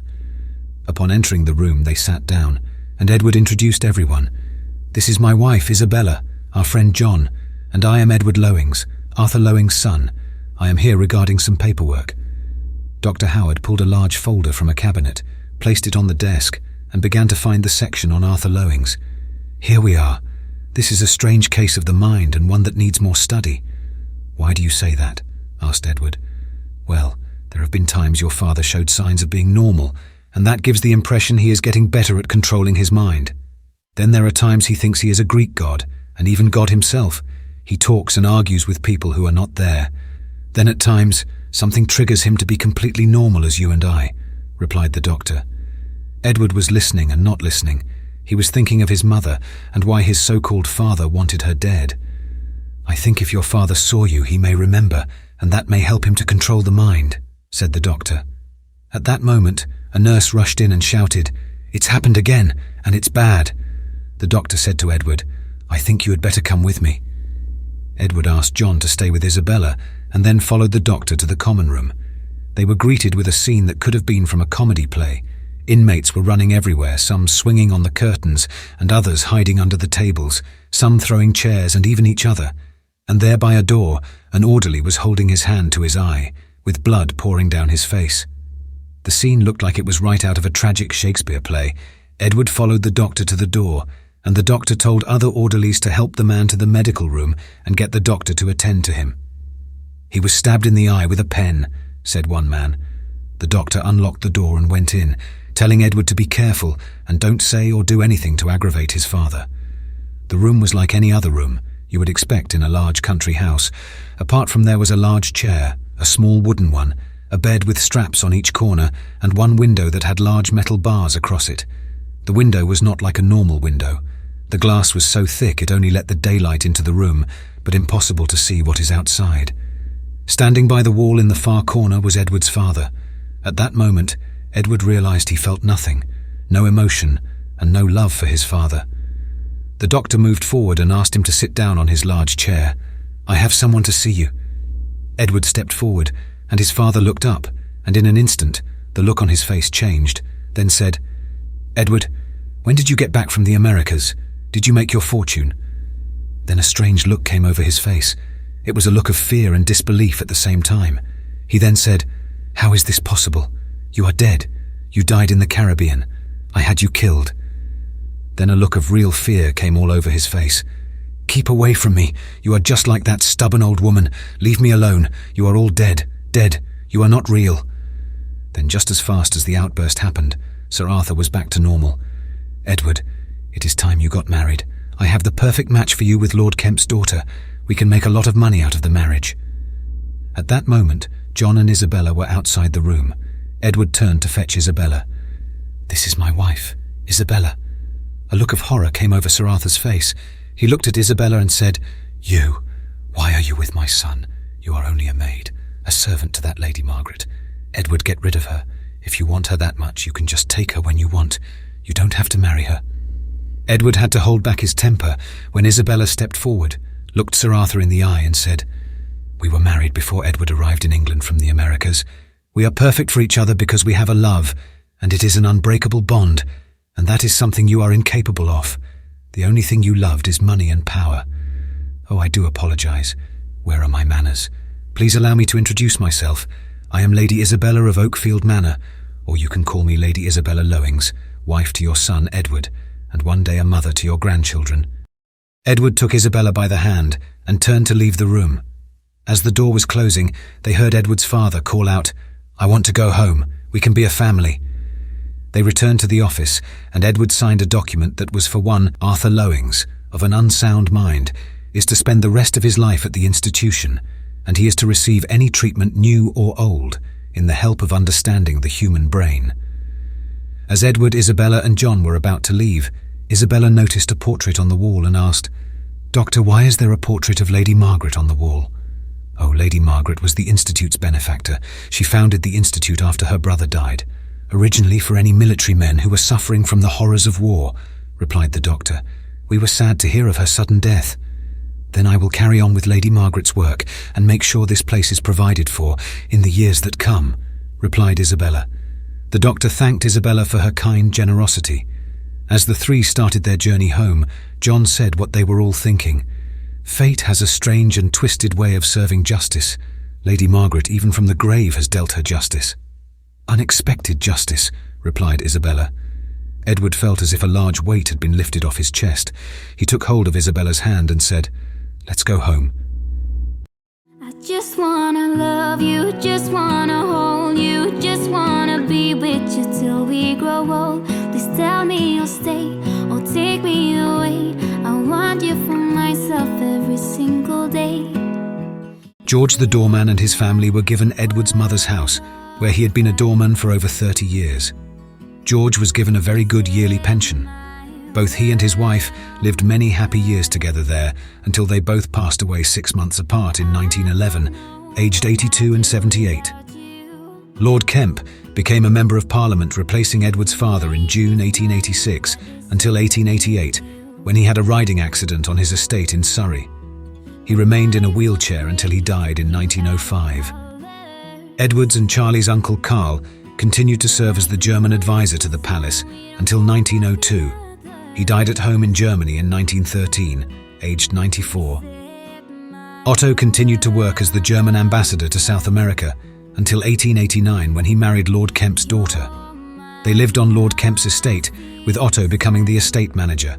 Upon entering the room, they sat down, and Edward introduced everyone. "This is my wife, Isabella, our friend John, and I am Edward Lowings, Arthur Lowings' son. I am here regarding some paperwork." Dr. Howard pulled a large folder from a cabinet, placed it on the desk, and began to find the section on Arthur Lowings. "Here we are. This is a strange case of the mind and one that needs more study." "Why do you say that?" asked Edward. "Well, There have been times your father showed signs of being normal, and that gives the impression he is getting better at controlling his mind. Then there are times he thinks he is a Greek god, and even God himself. He talks and argues with people who are not there. Then at times, something triggers him to be completely normal as you and I," replied the doctor. Edward was listening and not listening. He was thinking of his mother and why his so-called father wanted her dead. "I think if your father saw you, he may remember, and that may help him to control the mind," said the doctor. At that moment, a nurse rushed in and shouted, "It's happened again, and it's bad." The doctor said to Edward, "I think you had better come with me." Edward asked John to stay with Isabella and then followed the doctor to the common room. They were greeted with a scene that could have been from a comedy play. Inmates were running everywhere, some swinging on the curtains and others hiding under the tables, some throwing chairs and even each other. And there by a door, an orderly was holding his hand to his eye, with blood pouring down his face. The scene looked like it was right out of a tragic Shakespeare play. Edward followed the doctor to the door, and the doctor told other orderlies to help the man to the medical room and get the doctor to attend to him. "He was stabbed in the eye with a pen," said one man. The doctor unlocked the door and went in, telling Edward to be careful and don't say or do anything to aggravate his father. The room was like any other room you would expect in a large country house. Apart from there was a large chair, a small wooden one, a bed with straps on each corner, and one window that had large metal bars across it. The window was not like a normal window. The glass was so thick it only let the daylight into the room, but impossible to see what is outside. Standing by the wall in the far corner was Edward's father. At that moment, Edward realized he felt nothing, no emotion, and no love for his father. The doctor moved forward and asked him to sit down on his large chair. "I have someone to see you." Edward stepped forward, and his father looked up, and in an instant, the look on his face changed, then said, "Edward, when did you get back from the Americas? Did you make your fortune?" Then a strange look came over his face. It was a look of fear and disbelief at the same time. He then said, "How is this possible? You are dead. You died in the Caribbean. I had you killed." Then a look of real fear came all over his face. "Keep away from me. You are just like that stubborn old woman. Leave me alone. You are all dead. Dead. You are not real." Then just as fast as the outburst happened, Sir Arthur was back to normal. "Edward, it is time you got married. I have the perfect match for you with Lord Kemp's daughter. We can make a lot of money out of the marriage." At that moment, John and Isabella were outside the room. Edward turned to fetch Isabella. "This is my wife, Isabella." A look of horror came over Sir Arthur's face. He looked at Isabella and said, "You, why are you with my son? You are only a maid, a servant to that Lady Margaret. Edward, get rid of her. If you want her that much, you can just take her when you want. You don't have to marry her." Edward had to hold back his temper when Isabella stepped forward, looked Sir Arthur in the eye and said, "We were married before Edward arrived in England from the Americas. We are perfect for each other because we have a love, and it is an unbreakable bond, and that is something you are incapable of. The only thing you loved is money and power. Oh, I do apologize. Where are my manners? Please allow me to introduce myself. I am Lady Isabella of Oakfield Manor, or you can call me Lady Isabella Lowings, wife to your son Edward, and one day a mother to your grandchildren." Edward took Isabella by the hand and turned to leave the room. As the door was closing, they heard Edward's father call out, "I want to go home. We can be a family." They returned to the office, and Edward signed a document that was for one Arthur Lowings, of an unsound mind, is to spend the rest of his life at the institution, and he is to receive any treatment new or old in the help of understanding the human brain. As Edward, Isabella and John were about to leave, Isabella noticed a portrait on the wall and asked, "Doctor, why is there a portrait of Lady Margaret on the wall?" "Oh, Lady Margaret was the Institute's benefactor. She founded the Institute after her brother died, originally for any military men who were suffering from the horrors of war," replied the doctor. "We were sad to hear of her sudden death." "Then I will carry on with Lady Margaret's work and make sure this place is provided for in the years that come," replied Isabella. The doctor thanked Isabella for her kind generosity. As the three started their journey home, John said what they were all thinking. "Fate has a strange and twisted way of serving justice. Lady Margaret, even from the grave, has dealt her justice." "Unexpected justice," replied Isabella. Edward felt as if a large weight had been lifted off his chest. He took hold of Isabella's hand and said, "Let's go home." I Just wanna love you, just wanna hold you, just wanna be with you till we grow old. Please tell me you'll stay or take me away. I want you for myself every single day. George the doorman and his family were given Edward's mother's house, where he had been a doorman for over 30 years. George was given a very good yearly pension. Both he and his wife lived many happy years together there until they both passed away 6 months apart in 1911, aged 82 and 78. Lord Kemp became a Member of Parliament replacing Edward's father in June 1886 until 1888, when he had a riding accident on his estate in Surrey. He remained in a wheelchair until he died in 1905. Edward's and Charlie's uncle Carl continued to serve as the German advisor to the palace until 1902. He died at home in Germany in 1913, aged 94. Otto continued to work as the German ambassador to South America until 1889, when he married Lord Kemp's daughter. They lived on Lord Kemp's estate, with Otto becoming the estate manager.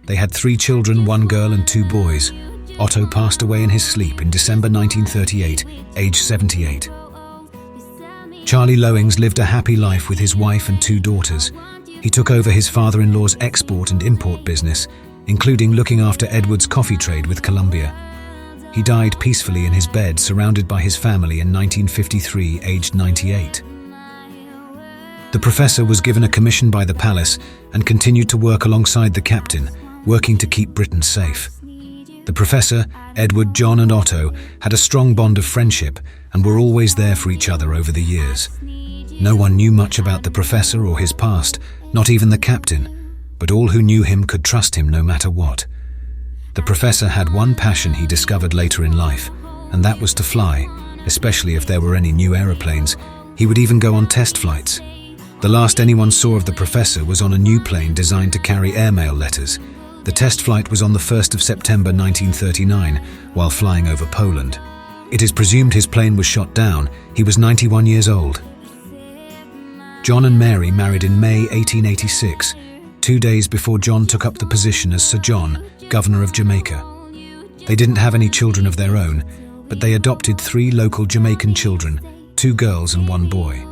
They had 3 children, 1 girl and 2 boys. Otto passed away in his sleep in December 1938, aged 78. Charlie Lowings lived a happy life with his wife and 2 daughters. He took over his father-in-law's export and import business, including looking after Edward's coffee trade with Colombia. He died peacefully in his bed, surrounded by his family in 1953, aged 98. The professor was given a commission by the palace and continued to work alongside the captain, working to keep Britain safe. The professor, Edward, John and Otto had a strong bond of friendship and were always there for each other over the years. No one knew much about the professor or his past, not even the captain, but all who knew him could trust him no matter what. The professor had one passion he discovered later in life, and that was to fly, especially if there were any new aeroplanes. He would even go on test flights. The last anyone saw of the professor was on a new plane designed to carry airmail letters. The test flight was on the 1st of September 1939, while flying over Poland. It is presumed his plane was shot down. He was 91 years old. John and Mary married in May 1886, 2 days before John took up the position as Sir John, Governor of Jamaica. They didn't have any children of their own, but they adopted 3 local Jamaican children, 2 girls and 1 boy.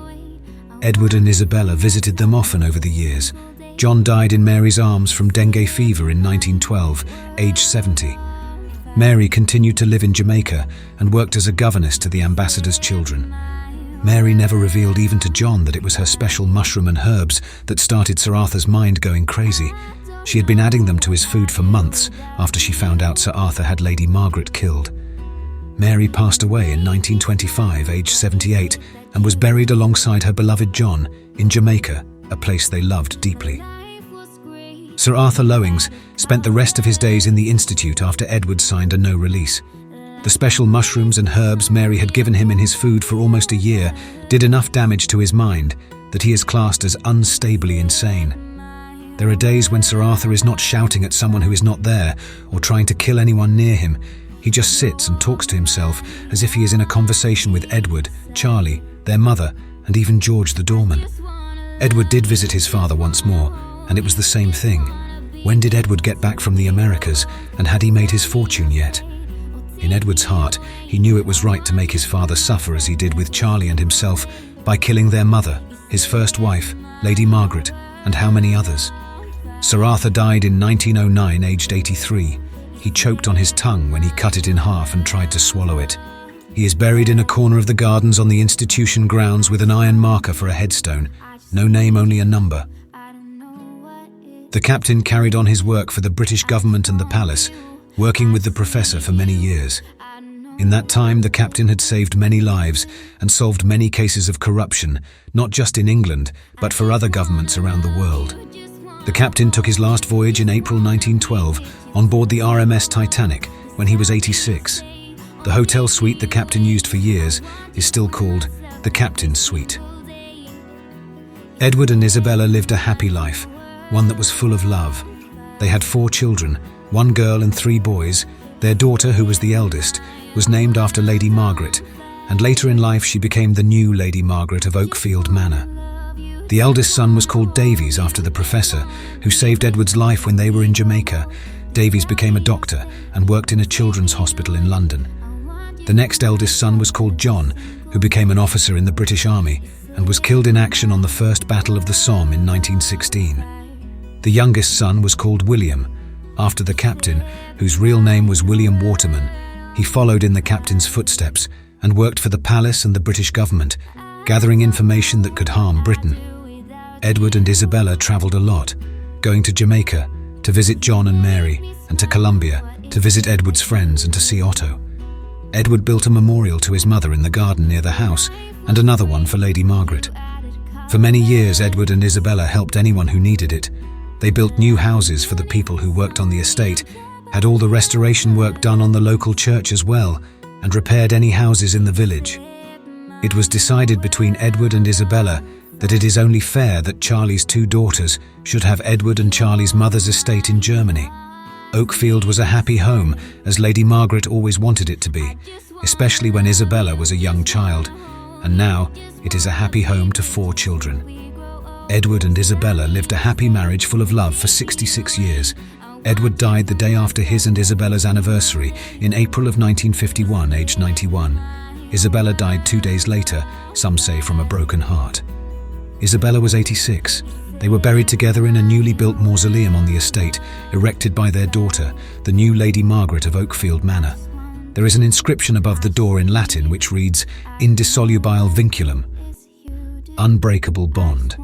Edward and Isabella visited them often over the years. John died in Mary's arms from dengue fever in 1912, aged 70. Mary continued to live in Jamaica and worked as a governess to the ambassador's children. Mary never revealed even to John that it was her special mushroom and herbs that started Sir Arthur's mind going crazy. She had been adding them to his food for months after she found out Sir Arthur had Lady Margaret killed. Mary passed away in 1925, aged 78, and was buried alongside her beloved John in Jamaica, a place they loved deeply. Sir Arthur Lowings spent the rest of his days in the Institute after Edward signed a no-release. The special mushrooms and herbs Mary had given him in his food for almost a year did enough damage to his mind that he is classed as unstably insane. There are days when Sir Arthur is not shouting at someone who is not there or trying to kill anyone near him. He just sits and talks to himself as if he is in a conversation with Edward, Charlie, their mother, and even George the doorman. Edward did visit his father once more, and it was the same thing. When did Edward get back from the Americas, and had he made his fortune yet? In Edward's heart, he knew it was right to make his father suffer as he did with Charlie and himself by killing their mother, his first wife, Lady Margaret, and how many others. Sir Arthur died in 1909, aged 83. He choked on his tongue when he cut it in half and tried to swallow it. He is buried in a corner of the gardens on the institution grounds with an iron marker for a headstone. No name, only a number. The captain carried on his work for the British government and the palace, working with the professor for many years. In that time, the captain had saved many lives and solved many cases of corruption, not just in England, but for other governments around the world. The captain took his last voyage in April 1912 on board the RMS Titanic when he was 86. The hotel suite the captain used for years is still called the Captain's Suite. Edward and Isabella lived a happy life, one that was full of love. They had 4 children, 1 girl and 3 boys. Their daughter, who was the eldest, was named after Lady Margaret, and later in life she became the new Lady Margaret of Oakfield Manor. The eldest son was called Davies after the professor, who saved Edward's life when they were in Jamaica. Davies became a doctor and worked in a children's hospital in London. The next eldest son was called John, who became an officer in the British Army and was killed in action on the First Battle of the Somme in 1916. The youngest son was called William, after the captain, whose real name was William Waterman. He followed in the captain's footsteps and worked for the palace and the British government, gathering information that could harm Britain. Edward and Isabella travelled a lot, going to Jamaica to visit John and Mary, and to Colombia to visit Edward's friends and to see Otto. Edward built a memorial to his mother in the garden near the house, and another one for Lady Margaret. For many years, Edward and Isabella helped anyone who needed it. They built new houses for the people who worked on the estate, had all the restoration work done on the local church as well, and repaired any houses in the village. It was decided between Edward and Isabella that it is only fair that Charlie's two daughters should have Edward and Charlie's mother's estate in Germany. Oakfield was a happy home, as Lady Margaret always wanted it to be, especially when Isabella was a young child, and now it is a happy home to 4 children. Edward and Isabella lived a happy marriage full of love for 66 years. Edward died the day after his and Isabella's anniversary in April of 1951, aged 91. Isabella died 2 days later, some say from a broken heart. Isabella was 86. They were buried together in a newly built mausoleum on the estate, erected by their daughter, the new Lady Margaret of Oakfield Manor. There is an inscription above the door in Latin which reads, "Indissolubile vinculum," unbreakable bond.